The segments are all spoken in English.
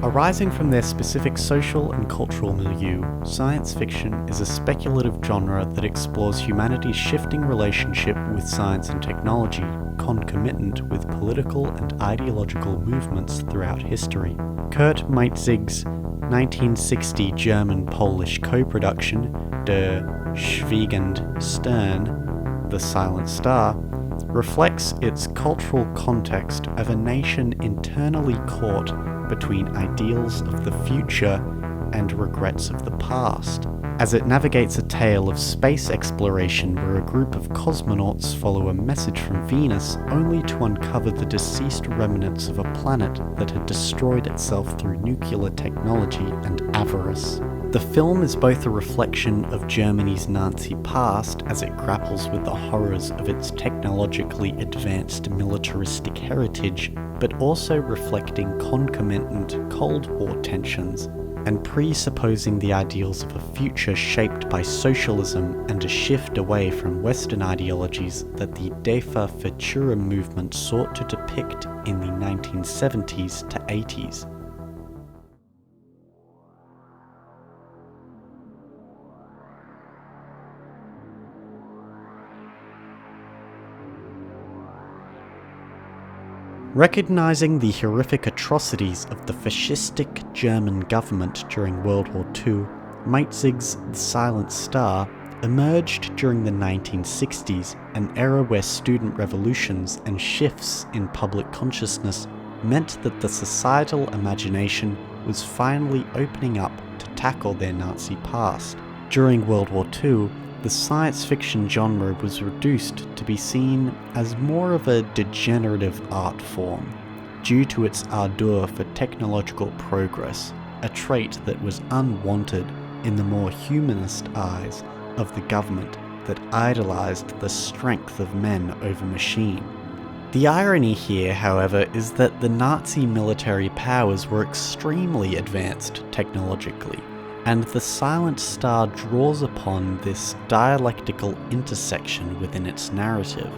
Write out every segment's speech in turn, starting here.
Arising from their specific social and cultural milieu, science fiction is a speculative genre that explores humanity's shifting relationship with science and technology, concomitant with political and ideological movements throughout history. Kurt Maetzig's 1960 German-Polish co-production Der Schweigende Stern, The Silent Star, reflects its cultural context of a nation internally caught between ideals of the future and regrets of the past, as it navigates a tale of space exploration where a group of cosmonauts follow a message from Venus only to uncover the deceased remnants of a planet that had destroyed itself through nuclear technology and avarice. The film is both a reflection of Germany's Nazi past as it grapples with the horrors of its technologically advanced militaristic heritage, but also reflecting concomitant Cold War tensions and presupposing the ideals of a future shaped by socialism and a shift away from Western ideologies that the Defa Futura movement sought to depict in the 1970s to 80s. Recognizing the horrific atrocities of the fascistic German government during World War II, Maetzig's The Silent Star emerged during the 1960s, an era where student revolutions and shifts in public consciousness meant that the societal imagination was finally opening up to tackle their Nazi past. During World War II, the science fiction genre was reduced to be seen as more of a degenerative art form, due to its ardor for technological progress, a trait that was unwanted in the more humanist eyes of the government that idolized the strength of men over machine. The irony here, however, is that the Nazi military powers were extremely advanced technologically, and The Silent Star draws upon this dialectical intersection within its narrative.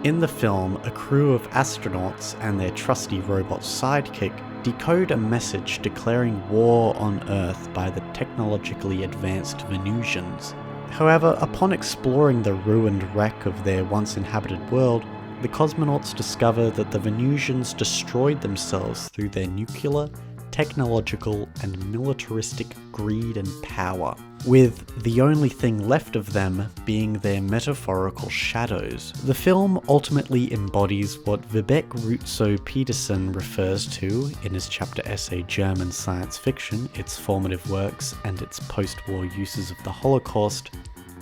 In the film, a crew of astronauts and their trusty robot sidekick decode a message declaring war on Earth by the technologically advanced Venusians. However, upon exploring the ruined wreck of their once inhabited world, the cosmonauts discover that the Venusians destroyed themselves through their nuclear, technological and militaristic greed and power, with the only thing left of them being their metaphorical shadows. The film ultimately embodies what Vivek Rutso-Peterson refers to in his chapter essay German Science Fiction, Its Formative Works and Its Post-War Uses of the Holocaust,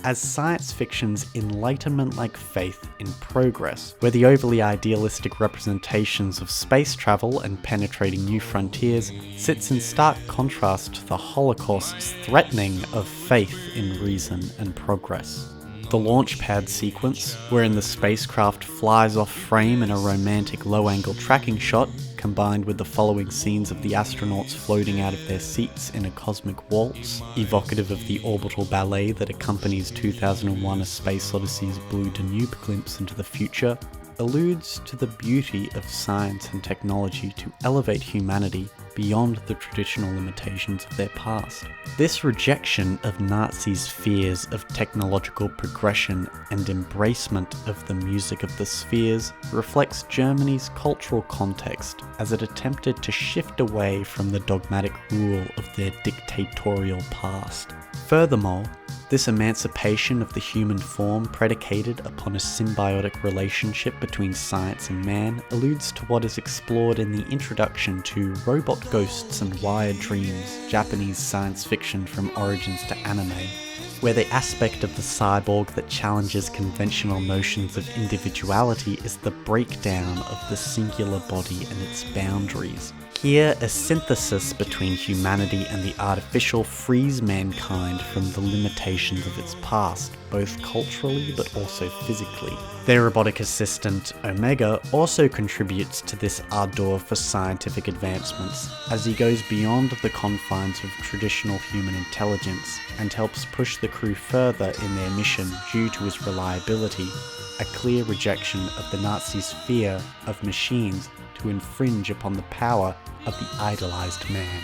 as science fiction's enlightenment-like faith in progress, where the overly idealistic representations of space travel and penetrating new frontiers sits in stark contrast to the Holocaust's threatening of faith in reason and progress. The launch pad sequence, wherein the spacecraft flies off frame in a romantic low-angle tracking shot, combined with the following scenes of the astronauts floating out of their seats in a cosmic waltz, evocative of the orbital ballet that accompanies 2001: A Space Odyssey's Blue Danube glimpse into the future, alludes to the beauty of science and technology to elevate humanity beyond the traditional limitations of their past. This rejection of Nazis' fears of technological progression and embracement of the music of the spheres reflects Germany's cultural context as it attempted to shift away from the dogmatic rule of their dictatorial past. Furthermore, this emancipation of the human form predicated upon a symbiotic relationship between science and man alludes to what is explored in the introduction to Robot Ghosts and Wired Dreams, Japanese science fiction from origins to anime, where the aspect of the cyborg that challenges conventional notions of individuality is the breakdown of the singular body and its boundaries. Here, a synthesis between humanity and the artificial frees mankind from the limitations of its past, both culturally but also physically. Their robotic assistant, Omega, also contributes to this ardor for scientific advancements, as he goes beyond the confines of traditional human intelligence and helps push the crew further in their mission due to his reliability, a clear rejection of the Nazis' fear of machines to infringe upon the power of the idolized man.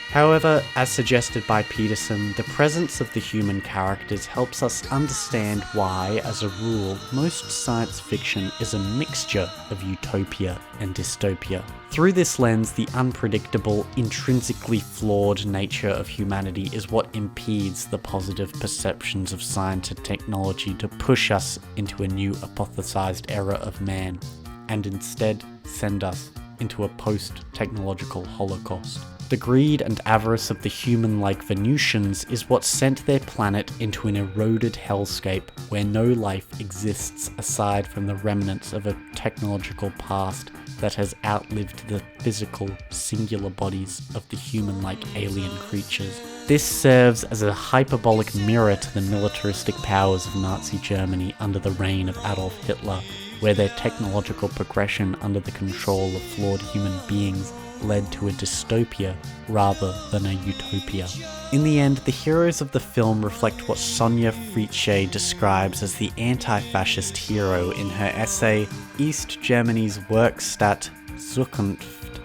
However, as suggested by Peterson, the presence of the human characters helps us understand why, as a rule, most science fiction is a mixture of utopia and dystopia. Through this lens, the unpredictable, intrinsically flawed nature of humanity is what impedes the positive perceptions of science and technology to push us into a new hypothesized era of man, and instead send us into a post-technological holocaust. The greed and avarice of the human-like Venusians is what sent their planet into an eroded hellscape where no life exists aside from the remnants of a technological past that has outlived the physical, singular bodies of the human-like alien creatures. This serves as a hyperbolic mirror to the militaristic powers of Nazi Germany under the reign of Adolf Hitler, where their technological progression under the control of flawed human beings led to a dystopia rather than a utopia. In the end, the heroes of the film reflect what Sonja Fritzsche describes as the anti-fascist hero in her essay East Germany's Werkstatt Zukunft,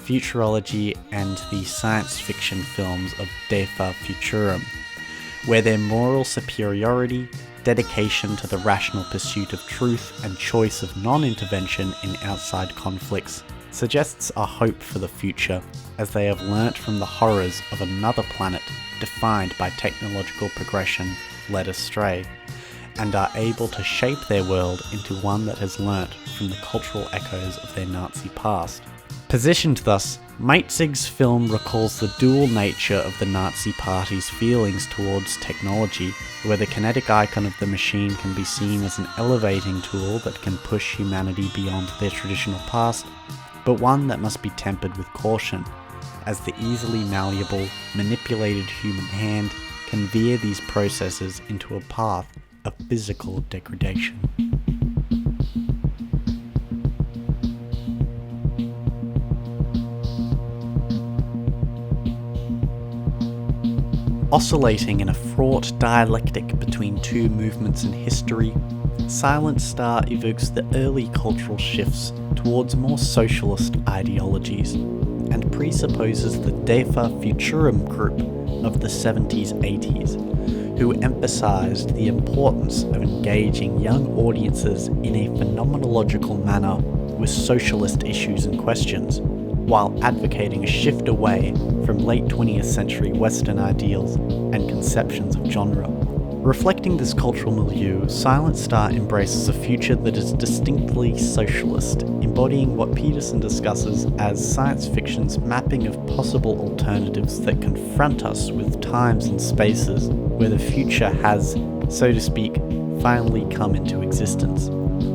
Futurology and the Science Fiction Films of Defa Futurum, where their moral superiority, dedication to the rational pursuit of truth, and choice of non-intervention in outside conflicts suggests a hope for the future, as they have learnt from the horrors of another planet defined by technological progression led astray, and are able to shape their world into one that has learnt from the cultural echoes of their Nazi past. Positioned thus, Maetzig's film recalls the dual nature of the Nazi Party's feelings towards technology, where the kinetic icon of the machine can be seen as an elevating tool that can push humanity beyond their traditional past, but one that must be tempered with caution, as the easily malleable, manipulated human hand can veer these processes into a path of physical degradation. Oscillating in a fraught dialectic between two movements in history, Silent Star evokes the early cultural shifts towards more socialist ideologies, and presupposes the Defa Futurum group of the 70s-80s, who emphasized the importance of engaging young audiences in a phenomenological manner with socialist issues and questions, while advocating a shift away from late 20th century Western ideals and conceptions of genre. Reflecting this cultural milieu, Silent Star embraces a future that is distinctly socialist, embodying what Peterson discusses as science fiction's mapping of possible alternatives that confront us with times and spaces where the future has, so to speak, finally come into existence,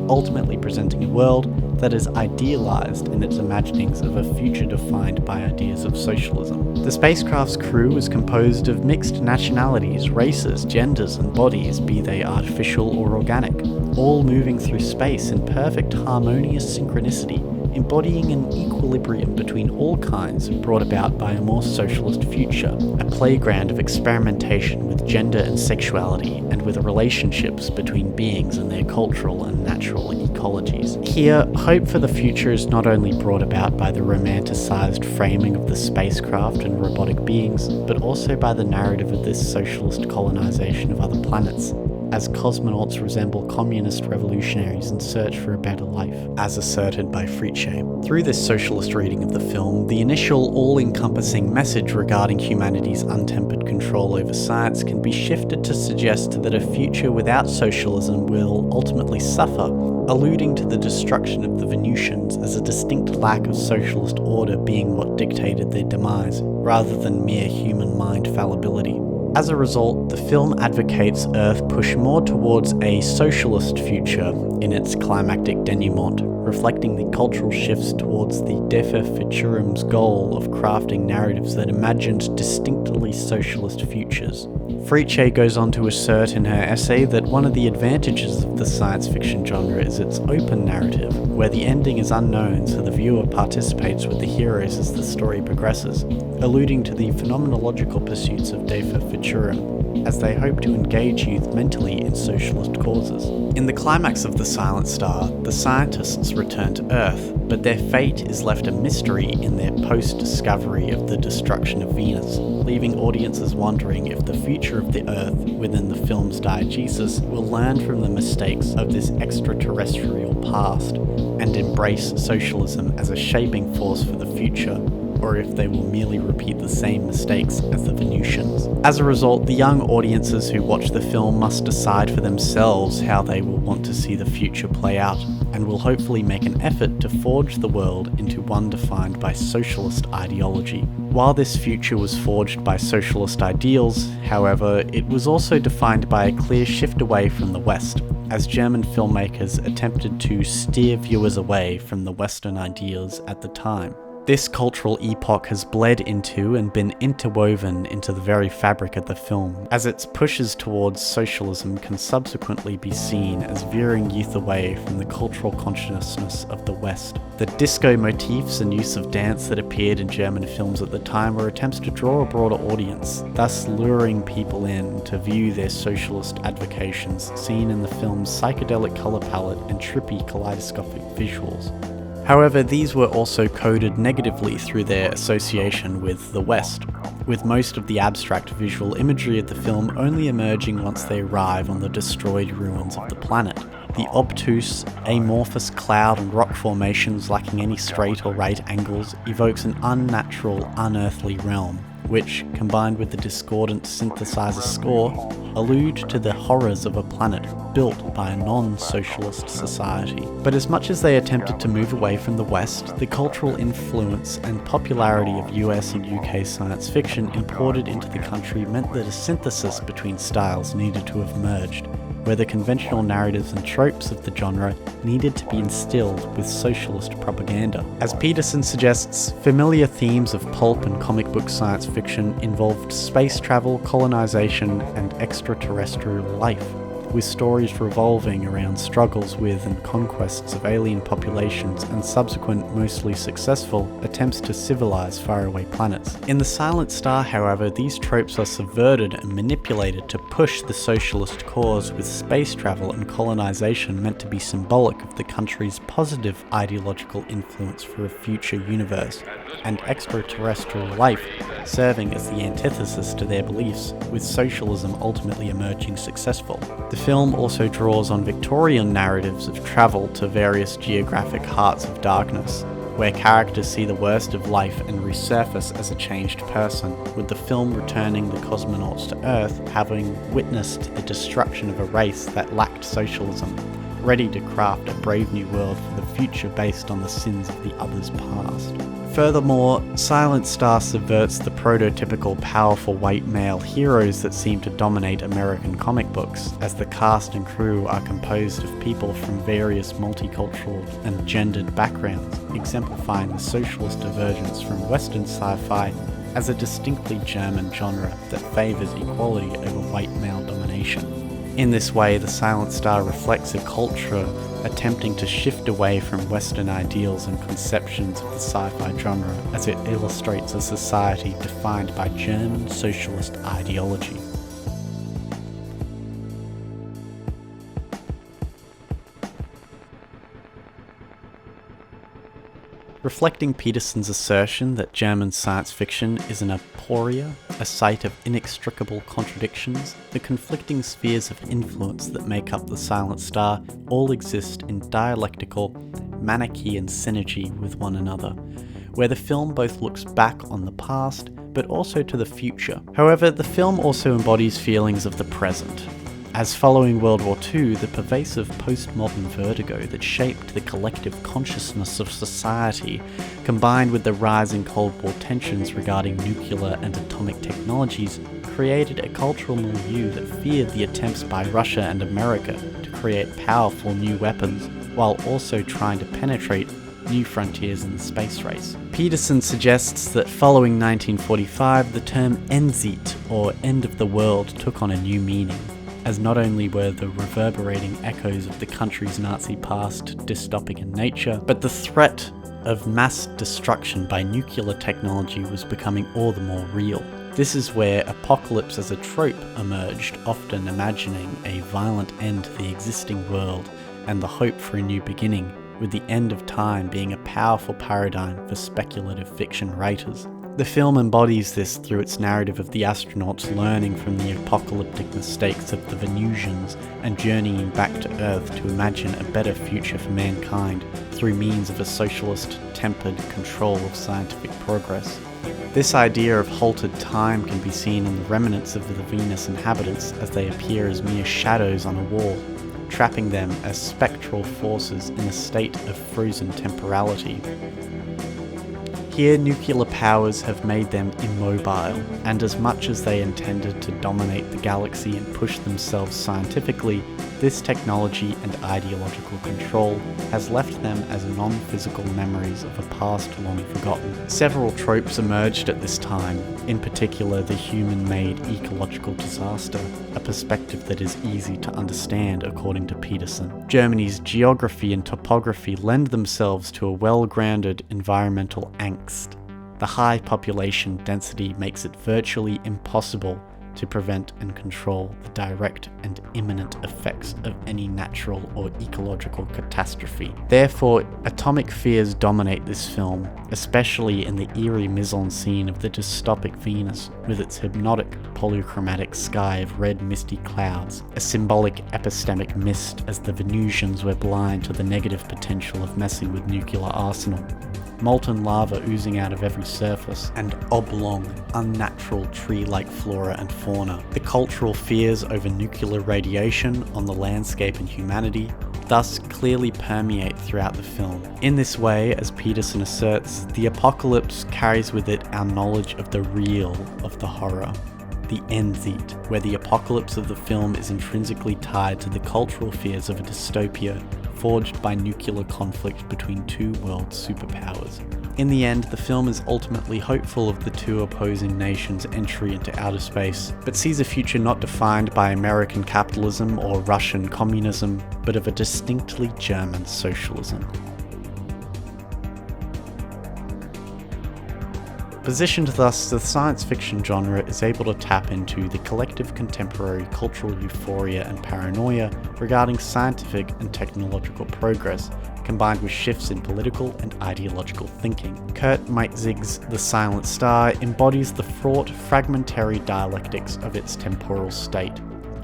ultimately presenting a world that is idealized in its imaginings of a future defined by ideas of socialism. The spacecraft's crew was composed of mixed nationalities, races, genders, and bodies, be they artificial or organic, all moving through space in perfect harmonious synchronicity, embodying an equilibrium between all kinds brought about by a more socialist future, a playground of experimentation with gender and sexuality, and with relationships between beings and their cultural and natural ecologies. Here, hope for the future is not only brought about by the romanticized framing of the spacecraft and robotic beings, but also by the narrative of this socialist colonization of other planets, as cosmonauts resemble communist revolutionaries in search for a better life, as asserted by Fritzsche. Through this socialist reading of the film, the initial all-encompassing message regarding humanity's untempered control over science can be shifted to suggest that a future without socialism will ultimately suffer, alluding to the destruction of the Venusians as a distinct lack of socialist order being what dictated their demise, rather than mere human mind fallibility. As a result, the film advocates Earth push more towards a socialist future in its climactic denouement, reflecting the cultural shifts towards the Defa Futurum's goal of crafting narratives that imagined distinctly socialist futures. Fritzsche goes on to assert in her essay that one of the advantages of the science fiction genre is its open narrative, where the ending is unknown so the viewer participates with the heroes as the story progresses, alluding to the phenomenological pursuits of Defa Futurum, as they hope to engage youth mentally in socialist causes. In the climax of The Silent Star, the scientists return to Earth, but their fate is left a mystery in their post-discovery of the destruction of Venus, leaving audiences wondering if the future of the Earth within the film's diegesis will learn from the mistakes of this extraterrestrial past and embrace socialism as a shaping force for the future, or if they will merely repeat the same mistakes as the Venusians. As a result, the young audiences who watch the film must decide for themselves how they will want to see the future play out, and will hopefully make an effort to forge the world into one defined by socialist ideology. While this future was forged by socialist ideals, however, it was also defined by a clear shift away from the West, as German filmmakers attempted to steer viewers away from the Western ideas at the time. This cultural epoch has bled into and been interwoven into the very fabric of the film, as its pushes towards socialism can subsequently be seen as veering youth away from the cultural consciousness of the West. The disco motifs and use of dance that appeared in German films at the time were attempts to draw a broader audience, thus luring people in to view their socialist advocations seen in the film's psychedelic colour palette and trippy kaleidoscopic visuals. However, these were also coded negatively through their association with the West, with most of the abstract visual imagery of the film only emerging once they arrive on the destroyed ruins of the planet. The obtuse, amorphous cloud and rock formations lacking any straight or right angles evokes an unnatural, unearthly realm, which, combined with the discordant synthesizer score, allude to the horrors of a planet built by a non-socialist society. But as much as they attempted to move away from the West, the cultural influence and popularity of US and UK science fiction imported into the country meant that a synthesis between styles needed to have merged, where the conventional narratives and tropes of the genre needed to be instilled with socialist propaganda. As Peterson suggests, familiar themes of pulp and comic book science fiction involved space travel, colonization, and extraterrestrial life, with stories revolving around struggles with and conquests of alien populations and subsequent, mostly successful, attempts to civilize faraway planets. In The Silent Star, however, these tropes are subverted and manipulated to push the socialist cause, with space travel and colonization meant to be symbolic of the country's positive ideological influence for a future universe, and extraterrestrial life serving as the antithesis to their beliefs, with socialism ultimately emerging successful. The film also draws on Victorian narratives of travel to various geographic hearts of darkness, where characters see the worst of life and resurface as a changed person, with the film returning the cosmonauts to Earth having witnessed the destruction of a race that lacked socialism, ready to craft a brave new world for the future based on the sins of the other's past. Furthermore, Silent Star subverts the prototypical powerful white male heroes that seem to dominate American comic books, as the cast and crew are composed of people from various multicultural and gendered backgrounds, exemplifying the socialist divergence from Western sci-fi as a distinctly German genre that favours equality over white male domination. In this way, The Silent Star reflects a culture attempting to shift away from Western ideals and conceptions of the sci-fi genre, as it illustrates a society defined by German socialist ideology. Reflecting Peterson's assertion that German science fiction is an aporia, a site of inextricable contradictions, the conflicting spheres of influence that make up The Silent Star all exist in dialectical, Manichaean synergy with one another, where the film both looks back on the past, but also to the future. However, the film also embodies feelings of the present, as following World War II, the pervasive postmodern vertigo that shaped the collective consciousness of society, combined with the rising Cold War tensions regarding nuclear and atomic technologies, created a cultural milieu that feared the attempts by Russia and America to create powerful new weapons, while also trying to penetrate new frontiers in the space race. Peterson suggests that following 1945, the term Endzeit, or end of the world, took on a new meaning, as not only were the reverberating echoes of the country's Nazi past dystopic in nature, but the threat of mass destruction by nuclear technology was becoming all the more real. This is where apocalypse as a trope emerged, often imagining a violent end to the existing world and the hope for a new beginning, with the end of time being a powerful paradigm for speculative fiction writers. The film embodies this through its narrative of the astronauts learning from the apocalyptic mistakes of the Venusians and journeying back to Earth to imagine a better future for mankind through means of a socialist, tempered control of scientific progress. This idea of halted time can be seen in the remnants of the Venus inhabitants as they appear as mere shadows on a wall, trapping them as spectral forces in a state of frozen temporality. Here, nuclear powers have made them immobile, and as much as they intended to dominate the galaxy and push themselves scientifically, this technology and ideological control has left them as non-physical memories of a past long forgotten. Several tropes emerged at this time, in particular the human-made ecological disaster, a perspective that is easy to understand according to Peterson. Germany's geography and topography lend themselves to a well-grounded environmental angst. The high population density makes it virtually impossible to prevent and control the direct and imminent effects of any natural or ecological catastrophe. Therefore, atomic fears dominate this film, especially in the eerie mise-en-scene of the dystopic Venus, with its hypnotic polychromatic sky of red misty clouds, a symbolic epistemic mist as the Venusians were blind to the negative potential of messing with nuclear arsenal, molten lava oozing out of every surface, and oblong, unnatural tree-like flora and fauna. The cultural fears over nuclear radiation on the landscape and humanity thus clearly permeate throughout the film. In this way, as Peterson asserts, the apocalypse carries with it our knowledge of the real of the horror, the Endzeit, where the apocalypse of the film is intrinsically tied to the cultural fears of a dystopia forged by nuclear conflict between two world superpowers. In the end, the film is ultimately hopeful of the two opposing nations' entry into outer space, but sees a future not defined by American capitalism or Russian communism, but of a distinctly German socialism. Positioned thus, the science fiction genre is able to tap into the collective contemporary cultural euphoria and paranoia regarding scientific and technological progress, combined with shifts in political and ideological thinking. Kurt Maetzig's The Silent Star embodies the fraught, fragmentary dialectics of its temporal state,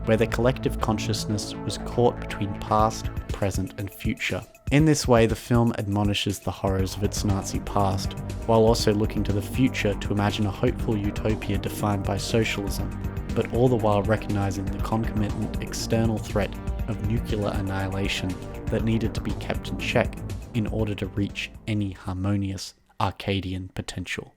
where the collective consciousness was caught between past, present, and future. In this way, the film admonishes the horrors of its Nazi past, while also looking to the future to imagine a hopeful utopia defined by socialism, but all the while recognizing the concomitant external threat of nuclear annihilation that needed to be kept in check in order to reach any harmonious Arcadian potential.